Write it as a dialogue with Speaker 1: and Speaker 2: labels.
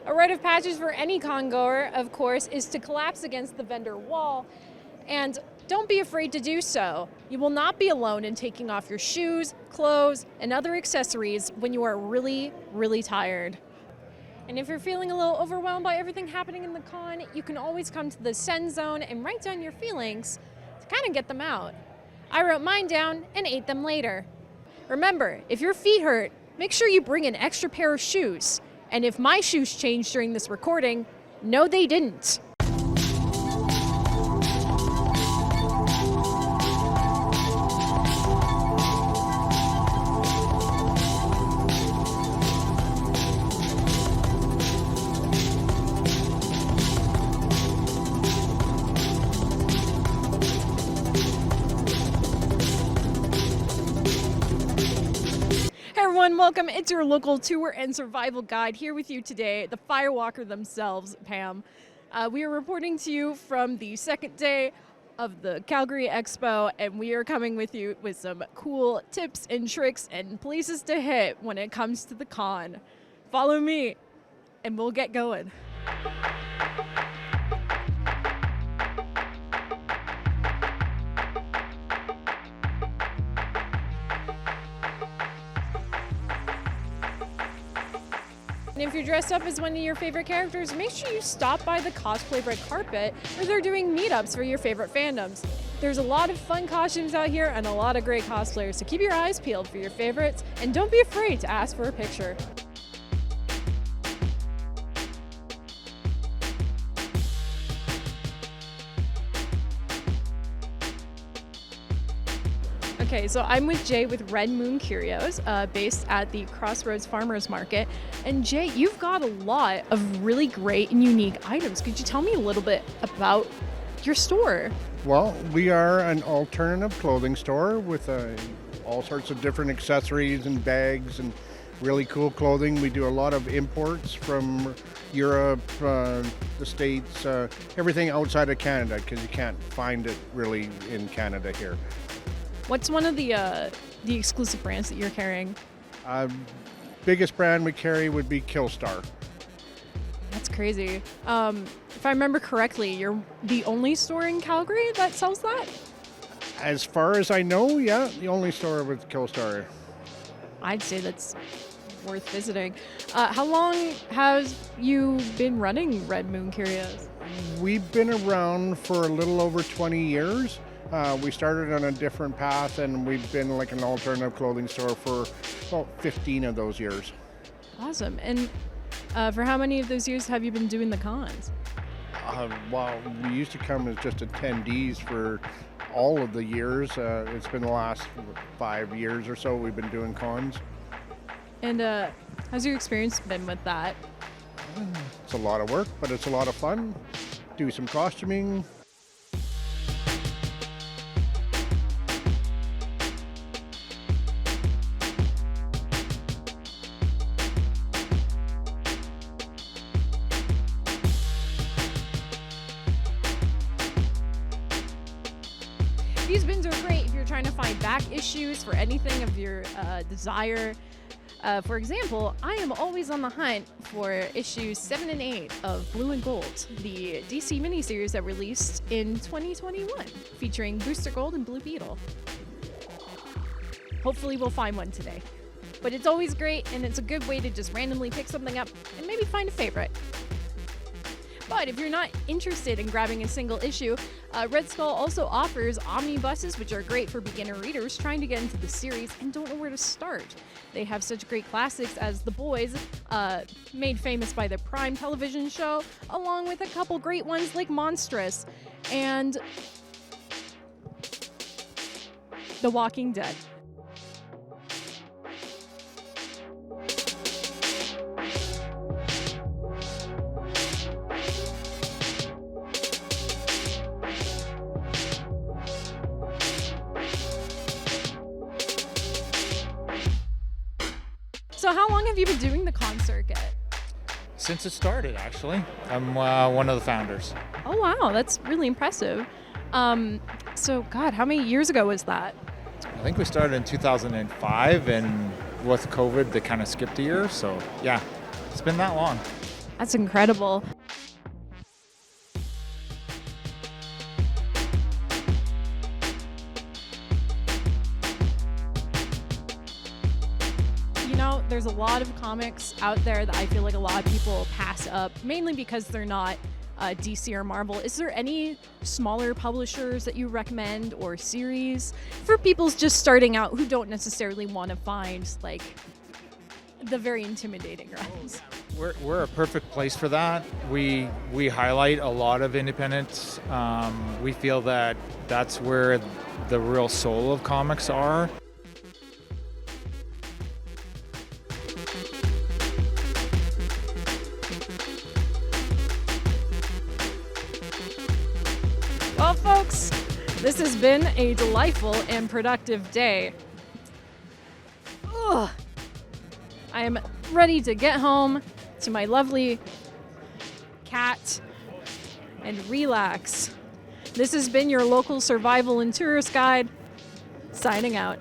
Speaker 1: A rite of passage for any con goer, of course, is to collapse against the vendor wall. And don't be afraid to do so. You will not be alone in taking off your shoes, clothes, and other accessories when you are really, really tired. And if you're feeling a little overwhelmed by everything happening in the con, you can always come to the Send Zone and write down your feelings to kind of get them out. I wrote mine down and ate them later. Remember, if your feet hurt, make sure you bring an extra pair of shoes. And if my shoes changed during this recording, no, they didn't. Welcome. It's your local tour and survival guide here with you today, the Firewalker themselves, Pam. We are reporting to you from the second day of the Calgary Expo, and we are coming with you with some cool tips and tricks and places to hit when it comes to the con. Follow me, and we'll get going. And if you're dressed up as one of your favorite characters, make sure you stop by the cosplay red carpet where they're doing meetups for your favorite fandoms. There's a lot of fun costumes out here and a lot of great cosplayers, so keep your eyes peeled for your favorites and don't be afraid to ask for a picture. Okay, so I'm with Jay with Red Moon Curios, based at the Crossroads Farmers Market. And Jay, you've got a lot of really great and unique items. Could you tell me a little bit about your store?
Speaker 2: Well, we are an alternative clothing store with all sorts of different accessories and bags and really cool clothing. We do a lot of imports from Europe, the States, everything outside of Canada, because you can't find it really in Canada here.
Speaker 1: What's one of the exclusive brands that you're carrying?
Speaker 2: Biggest brand we carry would be Killstar.
Speaker 1: That's crazy. If I remember correctly, you're the only store in Calgary that sells that?
Speaker 2: As far as I know, yeah, the only store with Killstar.
Speaker 1: I'd say that's worth visiting. How long have you been running Red Moon Curios?
Speaker 2: We've been around for a little over 20 years. We started on a different path, and we've been like an alternative clothing store for about 15 of those years.
Speaker 1: Awesome. And for how many of those years have you been doing the cons?
Speaker 2: Well, we used to come as just attendees for all of the years. It's been the last 5 years or so we've been doing cons.
Speaker 1: And how's your experience been with that?
Speaker 2: It's a lot of work, but it's a lot of fun. Do some costuming.
Speaker 1: These bins are great if you're trying to find back issues for anything of your desire. For example, I am always on the hunt for issues 7 and 8 of Blue and Gold, the DC miniseries that released in 2021, featuring Booster Gold and Blue Beetle. Hopefully we'll find one today. But it's always great, and it's a good way to just randomly pick something up and maybe find a favorite. But if you're not interested in grabbing a single issue, Red Skull also offers omnibuses, which are great for beginner readers trying to get into the series and don't know where to start. They have such great classics as The Boys, made famous by the Prime television show, along with a couple great ones like Monstrous and The Walking Dead. So how long have you been doing the con circuit?
Speaker 3: Since it started, actually. I'm one of the founders.
Speaker 1: Oh, wow. That's really impressive. So, God, how many years ago was that?
Speaker 3: I think we started in 2005, and with COVID, they kind of skipped a year. So, yeah, it's been that long.
Speaker 1: That's incredible. You know, there's a lot of comics out there that I feel like a lot of people pass up, mainly because they're not DC or Marvel. Is there any smaller publishers that you recommend or series for people just starting out who don't necessarily want to find like the very intimidating runs?
Speaker 3: We're a perfect place for that. We highlight a lot of independents. We feel that that's where the real soul of comics are.
Speaker 1: Well, folks, this has been a delightful and productive day. Ugh. I am ready to get home to my lovely cat and relax. This has been your local survival and tourist guide, signing out.